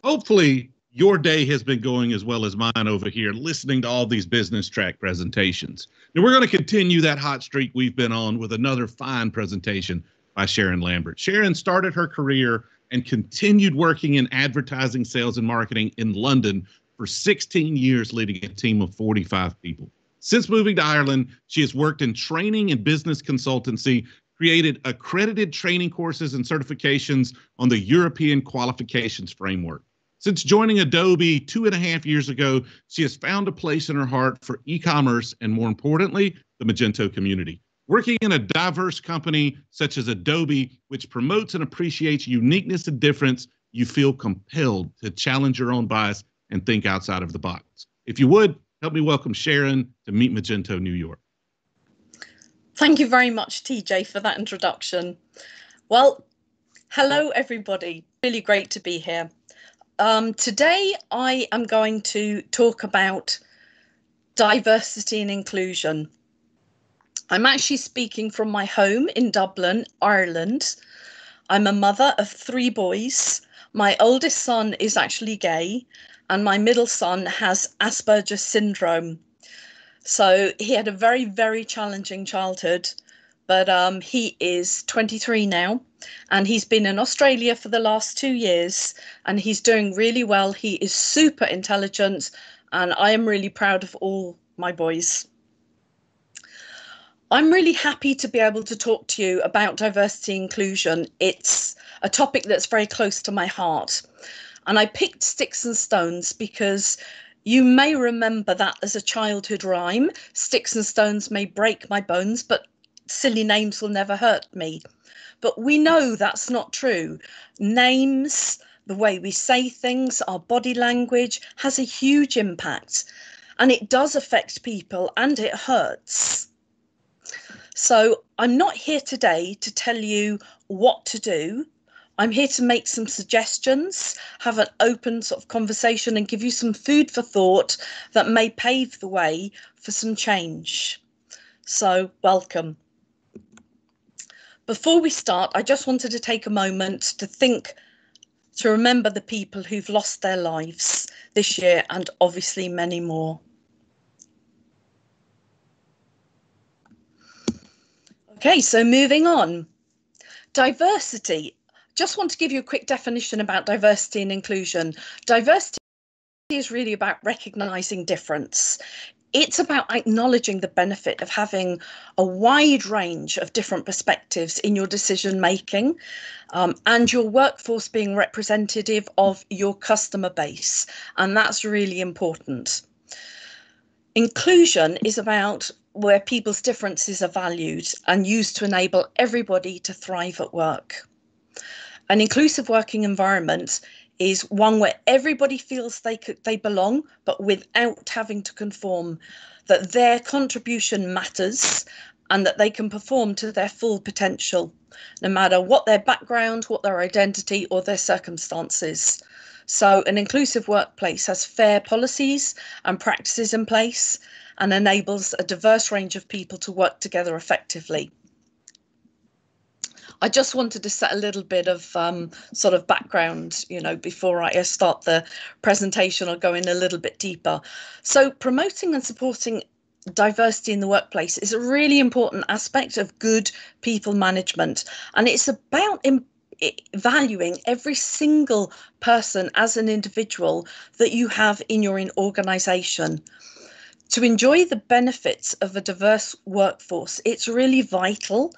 Hopefully, your day has been going as well as mine over here, listening to all these business track presentations. Now, we're going to continue that hot streak we've been on with another fine presentation by Sharon Lambert. Sharon started her career and continued working in advertising, sales, and marketing in London for 16 years, leading a team of 45 people. Since moving to Ireland, she has worked in training and business consultancy, created accredited training courses and certifications on the European qualifications framework. Since joining Adobe 2.5 years ago, she has found a place in her heart for e-commerce and, more importantly, the Magento community. Working in a diverse company such as Adobe, which promotes and appreciates uniqueness and difference, you feel compelled to challenge your own bias and think outside of the box. If you would, help me welcome Sharon to Meet Magento New York. Thank you very much, TJ, for that introduction. Well, hello, everybody. Really great to be here. Today, I am going to talk about diversity and inclusion. I'm actually speaking from my home in Dublin, Ireland. I'm a mother of 3 boys. My oldest son is actually gay, and my middle son has Asperger's syndrome. So he had a very, very challenging childhood, but he is 23 now, and he's been in Australia for the last 2 years, and he's doing really well. He is super intelligent, and I am really proud of all my boys. I'm really happy to be able to talk to you about diversity and inclusion. It's a topic that's very close to my heart. And I picked Sticks and Stones because you may remember that as a childhood rhyme. Sticks and stones may break my bones, but silly names will never hurt me. But we know that's not true. Names, the way we say things, our body language has a huge impact. And it does affect people, and it hurts. So I'm not here today to tell you what to do. I'm here to make some suggestions, have an open sort of conversation, and give you some food for thought that may pave the way for some change. So welcome. Before we start, I just wanted to take a moment to remember the people who've lost their lives this year, and obviously many more. Okay, so moving on. Diversity. Just want to give you a quick definition about diversity and inclusion. Diversity is really about recognising difference. It's about acknowledging the benefit of having a wide range of different perspectives in your decision making, and your workforce being representative of your customer base. And that's really important. Inclusion is about where people's differences are valued and used to enable everybody to thrive at work. An inclusive working environment is one where everybody feels they belong, but without having to conform, that their contribution matters and that they can perform to their full potential, no matter what their background, what their identity or their circumstances. So an inclusive workplace has fair policies and practices in place and enables a diverse range of people to work together effectively. I just wanted to set a little bit of sort of background, before I start the presentation. I'll go in a little bit deeper. So promoting and supporting diversity in the workplace is a really important aspect of good people management. And it's about valuing every single person as an individual that you have in your organisation. To enjoy the benefits of a diverse workforce, it's really vital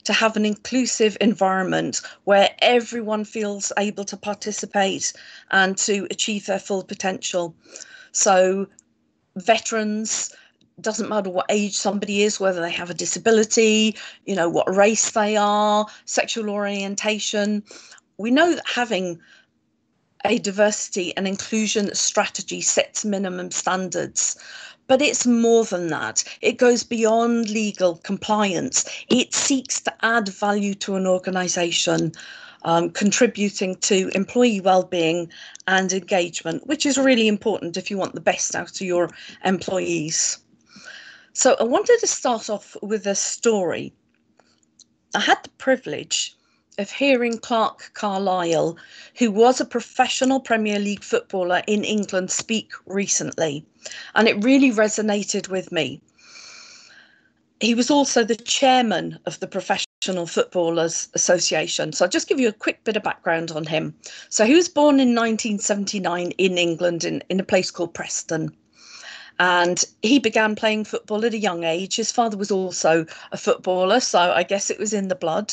to have an inclusive environment where everyone feels able to participate and to achieve their full potential. So veterans, doesn't matter what age somebody is, whether they have a disability, what race they are, sexual orientation. We know that having a diversity and inclusion strategy sets minimum standards. But it's more than that. It goes beyond legal compliance. It seeks to add value to an organisation, contributing to employee well-being and engagement, which is really important if you want the best out of your employees. So I wanted to start off with a story. I had the privilege of hearing Clark Carlisle, who was a professional Premier League footballer in England, speak recently, and it really resonated with me. He was also the chairman of the Professional Footballers Association. So I'll just give you a quick bit of background on him. So he was born in 1979 in England in a place called Preston. And he began playing football at a young age. His father was also a footballer, so I guess it was in the blood.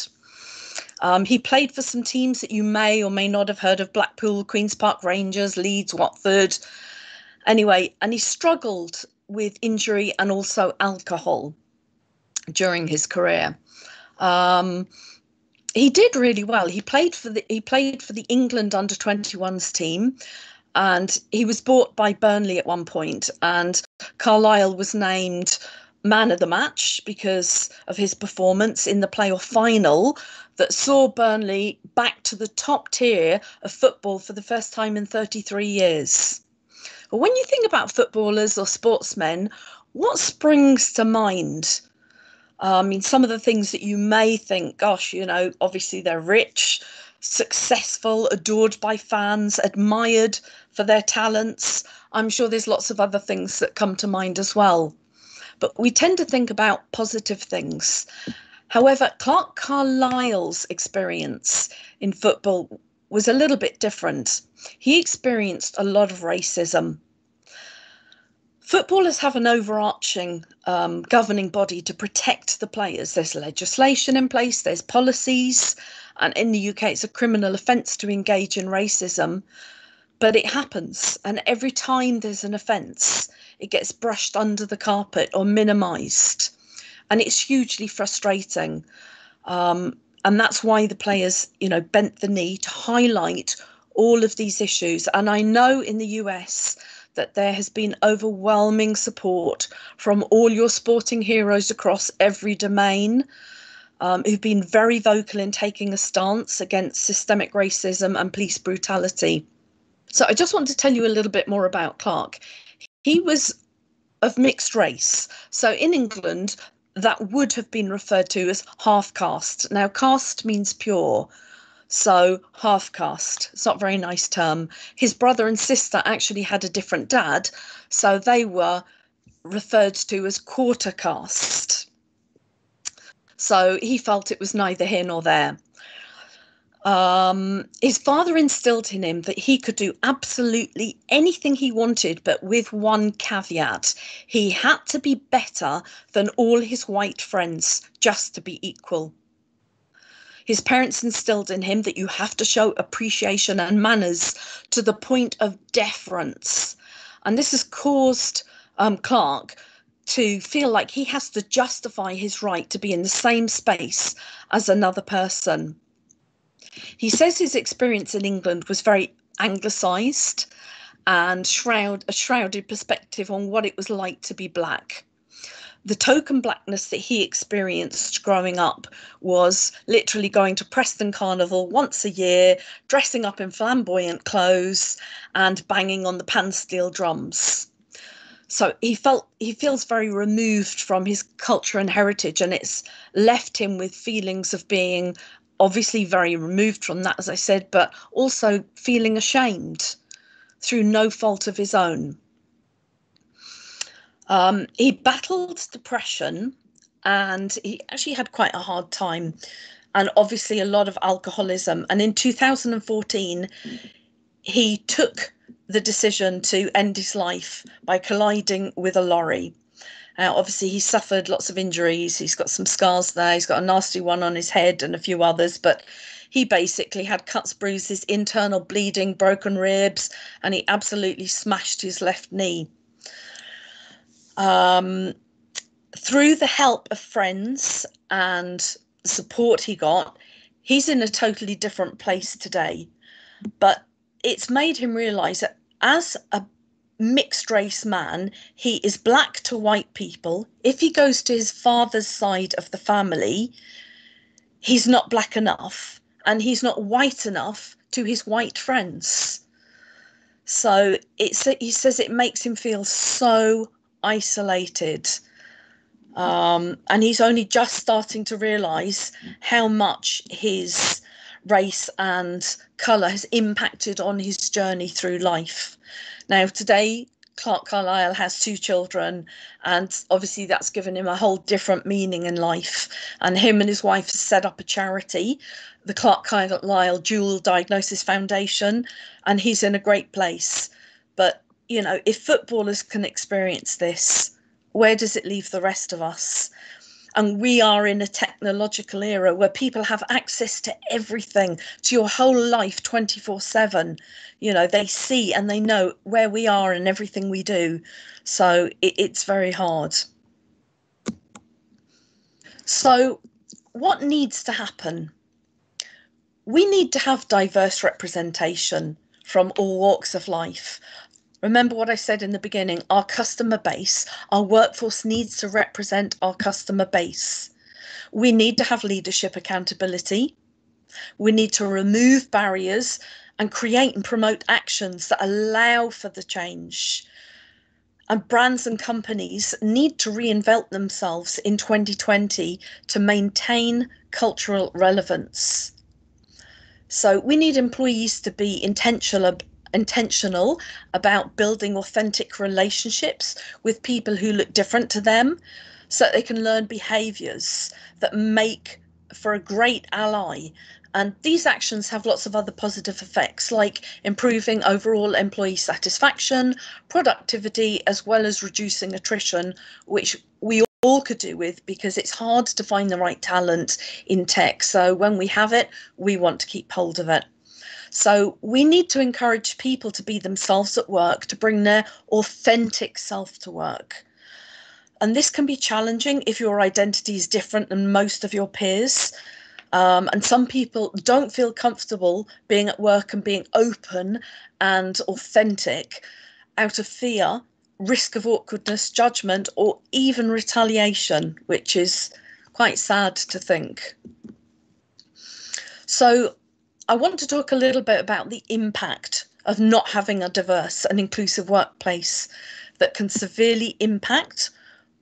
He played for some teams that you may or may not have heard of: Blackpool, Queen's Park Rangers, Leeds, Watford. Anyway, and he struggled with injury and also alcohol during his career. He did really well. He played for the England under-21s team, and he was bought by Burnley at one point, and Carlisle was named man of the match because of his performance in the playoff final that saw Burnley back to the top tier of football for the first time in 33 years. But when you think about footballers or sportsmen, what springs to mind? I mean, some of the things that you may think, gosh, you know, obviously they're rich, successful, adored by fans, admired for their talents. I'm sure there's lots of other things that come to mind as well. But we tend to think about positive things. However, Clark Carlisle's experience in football was a little bit different. He experienced a lot of racism. Footballers have an overarching governing body to protect the players. There's legislation in place, there's policies, and in the UK it's a criminal offence to engage in racism. But it happens, and every time there's an offence, it gets brushed under the carpet or minimised. And it's hugely frustrating. And that's why the players, you know, bent the knee to highlight all of these issues. And I know in the US that there has been overwhelming support from all your sporting heroes across every domain, who've been very vocal in taking a stance against systemic racism and police brutality. So I just want to tell you a little bit more about Clark. He was of mixed race. So in England, that would have been referred to as half caste. Now, caste means pure. So half caste, it's not a very nice term. His brother and sister actually had a different dad, so they were referred to as quarter caste. So he felt it was neither here nor there. His father instilled in him that he could do absolutely anything he wanted, but with one caveat. He had to be better than all his white friends just to be equal. His parents instilled in him that you have to show appreciation and manners to the point of deference. And this has caused Clark to feel like he has to justify his right to be in the same space as another person. He says his experience in England was very anglicised and a shrouded perspective on what it was like to be black. The token blackness that he experienced growing up was literally going to Preston Carnival once a year, dressing up in flamboyant clothes and banging on the pan steel drums. So he feels very removed from his culture and heritage, and it's left him with feelings of being obviously very removed from that, as I said, but also feeling ashamed through no fault of his own. He battled depression, and he actually had quite a hard time, and obviously a lot of alcoholism. And in 2014, he took the decision to end his life by colliding with a lorry. Obviously, he suffered lots of injuries. He's got some scars there. He's got a nasty one on his head and a few others, but he basically had cuts, bruises, internal bleeding, broken ribs, and he absolutely smashed his left knee. Through the help of friends and support he got, he's in a totally different place today. But it's made him realise that as a mixed race man, he is black to white people. If he goes to his father's side of the family, he's not black enough, and he's not white enough to his white friends. So he says it makes him feel so isolated. And he's only just starting to realise how much his race and colour has impacted on his journey through life. Now, today, Clark Carlisle has 2 children, and obviously that's given him a whole different meaning in life. And him and his wife have set up a charity, the Clark Carlisle Dual Diagnosis Foundation, and he's in a great place. But, you know, if footballers can experience this, where does it leave the rest of us? And we are in a technological era where people have access to everything, to your whole life 24/7. You know, they see and they know where we are and everything we do. So it's very hard. So what needs to happen? We need to have diverse representation from all walks of life. Remember what I said in the beginning, our customer base, our workforce needs to represent our customer base. We need to have leadership accountability. We need to remove barriers and create and promote actions that allow for the change. And brands and companies need to reinvent themselves in 2020 to maintain cultural relevance. So we need employees to be intentional about building authentic relationships with people who look different to them, so that they can learn behaviours that make for a great ally. And these actions have lots of other positive effects, like improving overall employee satisfaction, productivity, as well as reducing attrition, which we all could do with, because it's hard to find the right talent in tech. So when we have it, we want to keep hold of it. So we need to encourage people to be themselves at work, to bring their authentic self to work. And this can be challenging if your identity is different than most of your peers. And some people don't feel comfortable being at work and being open and authentic out of fear, risk of awkwardness, judgment, or even retaliation, which is quite sad to think. So I want to talk a little bit about the impact of not having a diverse and inclusive workplace that can severely impact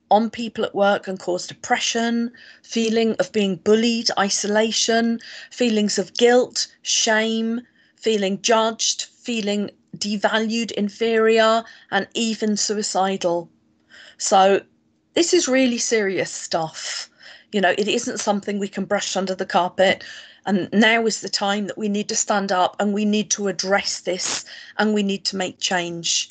on people at work and cause depression, feeling of being bullied, isolation, feelings of guilt, shame, feeling judged, feeling devalued, inferior, and even suicidal. So this is really serious stuff. You know, it isn't something we can brush under the carpet. And now is the time that we need to stand up and we need to address this and we need to make change.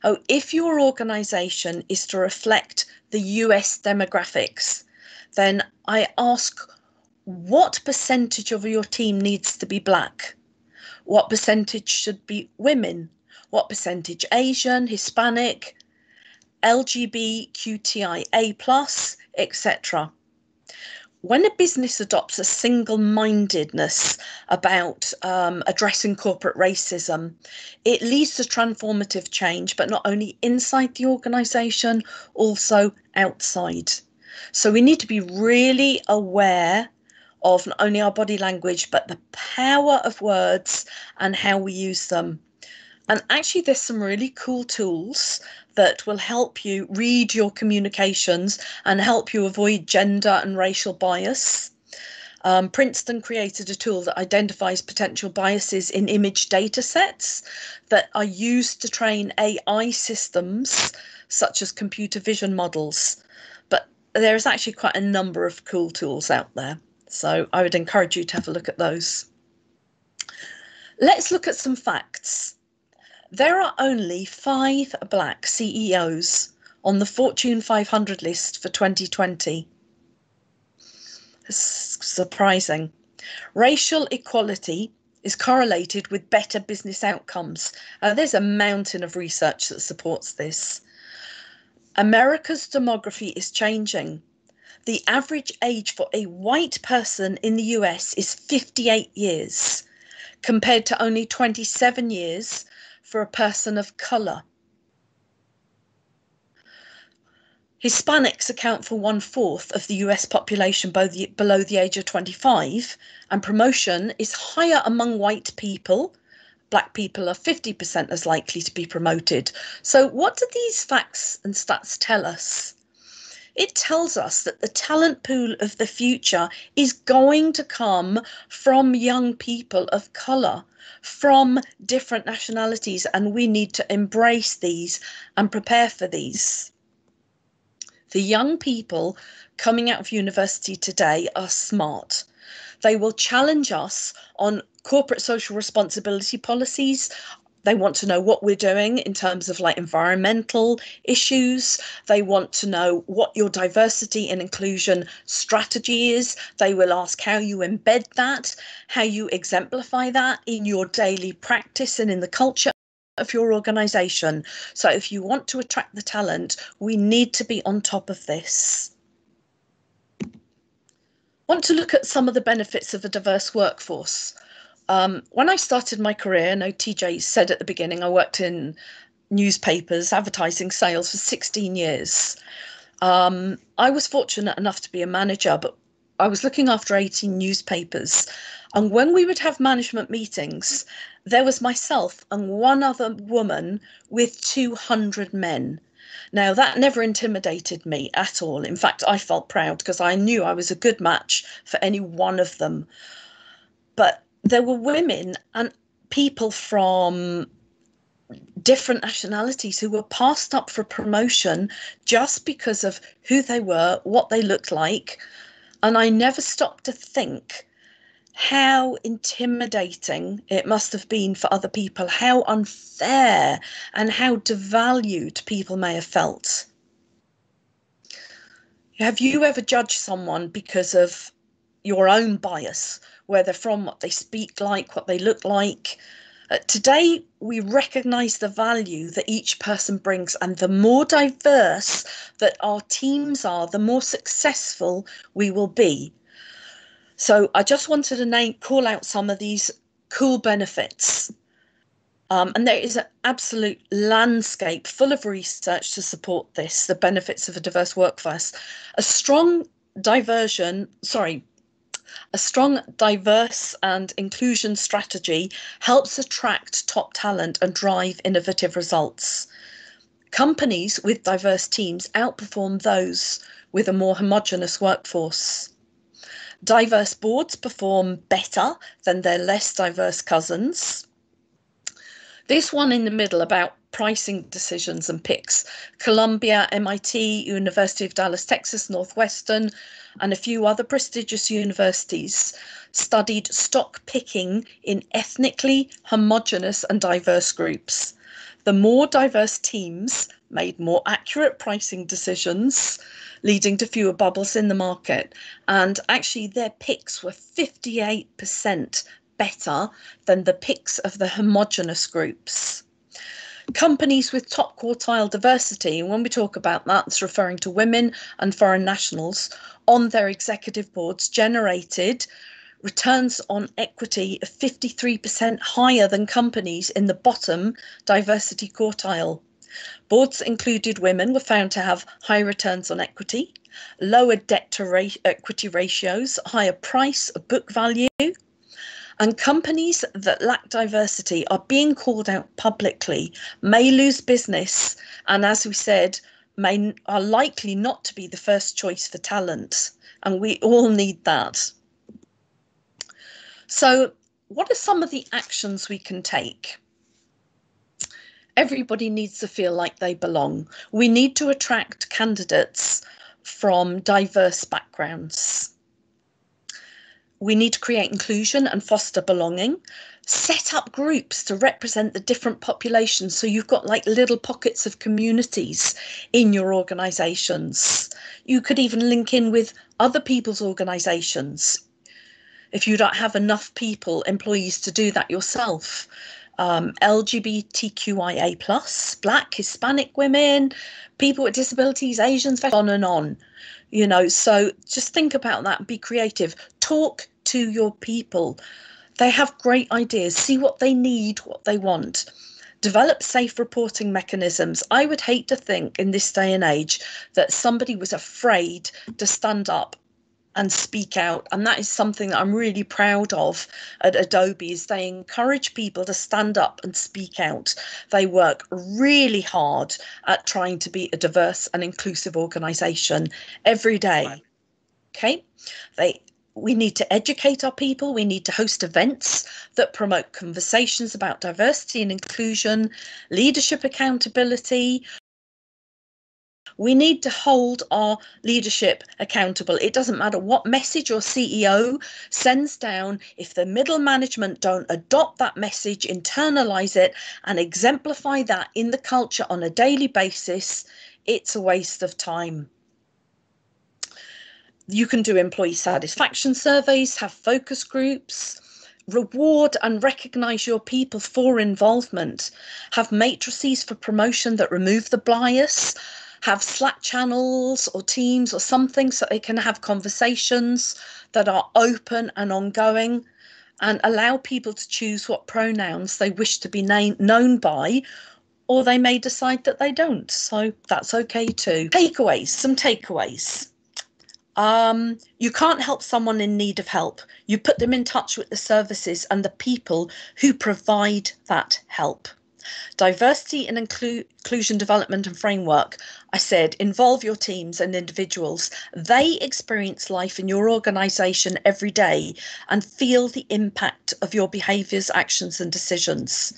Oh, if your organisation is to reflect the US demographics, then I ask, what percentage of your team needs to be black? What percentage should be women? What percentage Asian, Hispanic, LGBTQIA+, etc.? When a business adopts a single-mindedness about addressing corporate racism, it leads to transformative change, but not only inside the organisation, also outside. So we need to be really aware of not only our body language, but the power of words and how we use them. And actually, there's some really cool tools that will help you read your communications and help you avoid gender and racial bias. Princeton created a tool that identifies potential biases in image data sets that are used to train AI systems, such as computer vision models. But there's actually quite a number of cool tools out there. So I would encourage you to have a look at those. Let's look at some facts. There are only 5 black CEOs on the Fortune 500 list for 2020. It's surprising. Racial equality is correlated with better business outcomes. There's a mountain of research that supports this. America's demography is changing. The average age for a white person in the US is 58 years, compared to only 27 years for a person of colour. Hispanics account for 1/4 of the US population below the age of 25, and promotion is higher among white people. Black people are 50% as likely to be promoted. So what do these facts and stats tell us? It tells us that the talent pool of the future is going to come from young people of colour, from different nationalities, and we need to embrace these and prepare for these. The young people coming out of university today are smart. They will challenge us on corporate social responsibility policies. They want to know what we're doing in terms of like environmental issues. They want to know what your diversity and inclusion strategy is. They will ask how you embed that, how you exemplify that in your daily practice and in the culture of your organization. So if you want to attract the talent, we need to be on top of this. Want to look at some of the benefits of a diverse workforce. When I started my career, I know TJ said at the beginning, I worked in newspapers, advertising sales for 16 years. I was fortunate enough to be a manager, but I was looking after 18 newspapers. And when we would have management meetings, there was myself and one other woman with 200 men. Now, that never intimidated me at all. In fact, I felt proud because I knew I was a good match for any one of them. But there were women and people from different nationalities who were passed up for promotion just because of who they were, what they looked like. And I never stopped to think how intimidating it must have been for other people, how unfair and how devalued people may have felt. Have you ever judged someone because of your own bias, where they're from, what they speak like, what they look like? Today, we recognise the value that each person brings, and the more diverse that our teams are, the more successful we will be. So I just wanted to call out some of these cool benefits. And there is an absolute landscape full of research to support this, the benefits of a diverse workforce. A strong, diverse and inclusion strategy helps attract top talent and drive innovative results. Companies with diverse teams outperform those with a more homogenous workforce. Diverse boards perform better than their less diverse cousins. This one in the middle about pricing decisions and picks. Columbia, MIT, University of Dallas, Texas, Northwestern, and a few other prestigious universities studied stock picking in ethnically homogenous and diverse groups. The more diverse teams made more accurate pricing decisions, leading to fewer bubbles in the market. And actually their picks were 58% better than the picks of the homogenous groups. Companies with top quartile diversity, and when we talk about that, it's referring to women and foreign nationals, on their executive boards generated returns on equity of 53% higher than companies in the bottom diversity quartile. Boards included women were found to have high returns on equity, lower debt to equity ratios, higher price book value. And companies that lack diversity are being called out publicly, may lose business, and as we said, are likely not to be the first choice for talent. And we all need that. So what are some of the actions we can take? Everybody needs to feel like they belong. We need to attract candidates from diverse backgrounds. We need to create inclusion and foster belonging. Set up groups to represent the different populations. So you've got like little pockets of communities in your organisations. You could even link in with other people's organisations if you don't have enough employees to do that yourself. LGBTQIA+, Black, Hispanic women, people with disabilities, Asians, on and on. You know, so just think about that, be creative, talk to your people. They have great ideas, see what they need, what they want. Develop safe reporting mechanisms. I would hate to think in this day and age that somebody was afraid to stand up and speak out. And that is something that I'm really proud of at Adobe, is they encourage people to stand up and speak out. They work really hard at trying to be a diverse and inclusive organization every day. Okay. We need to educate our people. We need to host events that promote conversations about diversity and inclusion, leadership accountability. We need to hold our leadership accountable. It doesn't matter what message your CEO sends down. If the middle management don't adopt that message, internalize it, and exemplify that in the culture on a daily basis, it's a waste of time. You can do employee satisfaction surveys, have focus groups, reward and recognise your people for involvement, have matrices for promotion that remove the bias, have Slack channels or Teams or something so they can have conversations that are open and ongoing, and allow people to choose what pronouns they wish to be known by, or they may decide that they don't. So that's okay too. Takeaways, some takeaways. You can't help someone in need of help. You put them in touch with the services and the people who provide that help. Diversity and inclusion development and framework. I said, involve your teams and individuals. They experience life in your organisation every day and feel the impact of your behaviours, actions and decisions.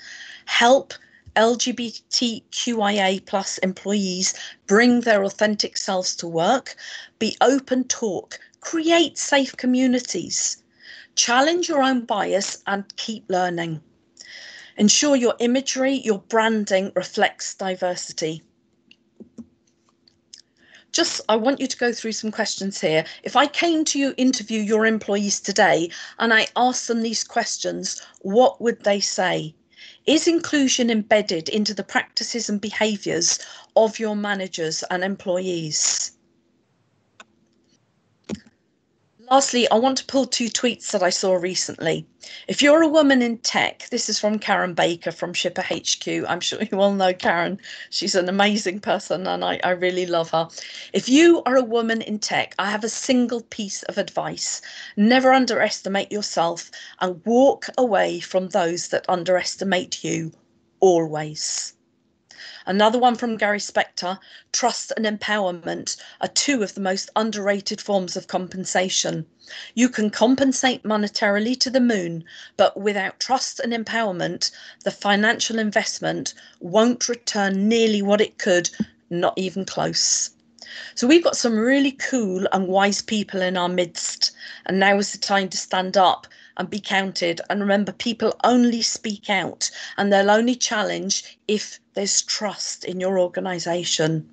Help LGBTQIA plus employees bring their authentic selves to work, be open, talk, create safe communities, challenge your own bias and keep learning. Ensure your imagery, your branding reflects diversity. I want you to go through some questions here. If I came to interview your employees today and I asked them these questions, what would they say? Is inclusion embedded into the practices and behaviours of your managers and employees? Lastly, I want to pull two tweets that I saw recently. If you're a woman in tech, this is from Karen Baker from Shipper HQ. I'm sure you all know Karen. She's an amazing person and I really love her. If you are a woman in tech, I have a single piece of advice. Never underestimate yourself and walk away from those that underestimate you, always. Another one from Gary Spector, trust and empowerment are two of the most underrated forms of compensation. You can compensate monetarily to the moon, but without trust and empowerment, the financial investment won't return nearly what it could, not even close. So we've got some really cool and wise people in our midst, and now is the time to stand up and be counted. And remember, people only speak out and they'll only challenge if there's trust in your organisation.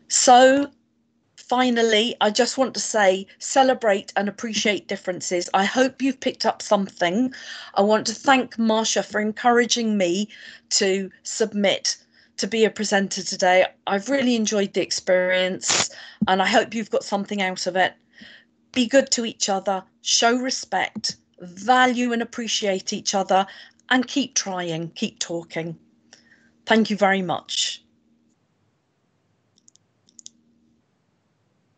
So finally, I just want to say, celebrate and appreciate differences. I hope you've picked up something. I want to thank Marsha for encouraging me to submit to be a presenter today. I've really enjoyed the experience and I hope you've got something out of it. Be good to each other, show respect, value and appreciate each other, and keep trying, keep talking. Thank you very much.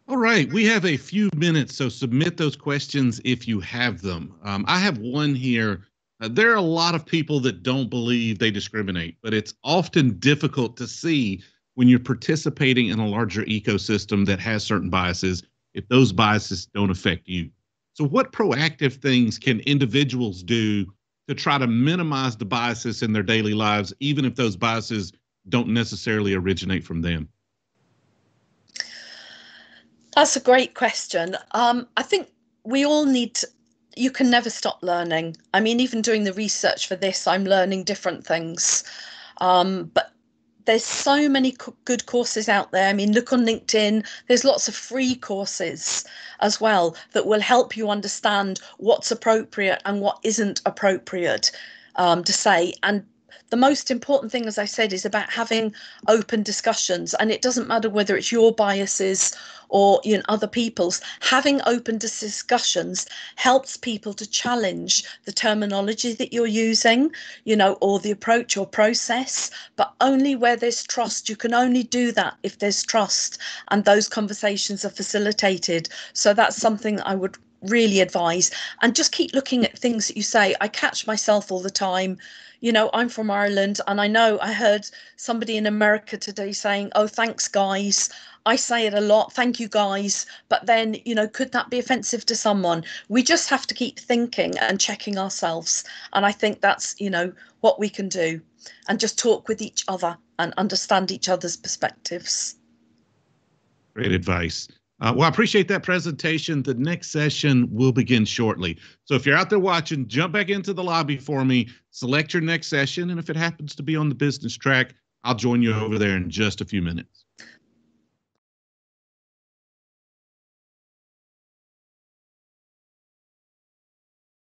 All right, we have a few minutes, so submit those questions if you have them. I have one here. There are a lot of people that don't believe they discriminate, but it's often difficult to see when you're participating in a larger ecosystem that has certain biases, if those biases don't affect you. So what proactive things can individuals do to try to minimize the biases in their daily lives, even if those biases don't necessarily originate from them? That's a great question. I think we all need you can never stop learning. I mean, even doing the research for this, I'm learning different things. But there's so many good courses out there. I mean, look on LinkedIn, there's lots of free courses as well that will help you understand what's appropriate and what isn't appropriate to say. And the most important thing, as I said, is about having open discussions. And it doesn't matter whether it's your biases or other people's. Having open discussions helps people to challenge the terminology that you're using, or the approach or process, but only where there's trust. You can only do that if there's trust and those conversations are facilitated. So that's something I would really advise. And just keep looking at things that you say. I catch myself all the time. I'm from Ireland, and I heard somebody in America today saying, "Oh, thanks, guys." I say it a lot, "Thank you, guys." But then, could that be offensive to someone? We just have to keep thinking and checking ourselves. And I think that's, what we can do, and just talk with each other and understand each other's perspectives. Great advice. Well, I appreciate that presentation. The next session will begin shortly. So if you're out there watching, jump back into the lobby for me, select your next session, and if it happens to be on the business track, I'll join you over there in just a few minutes.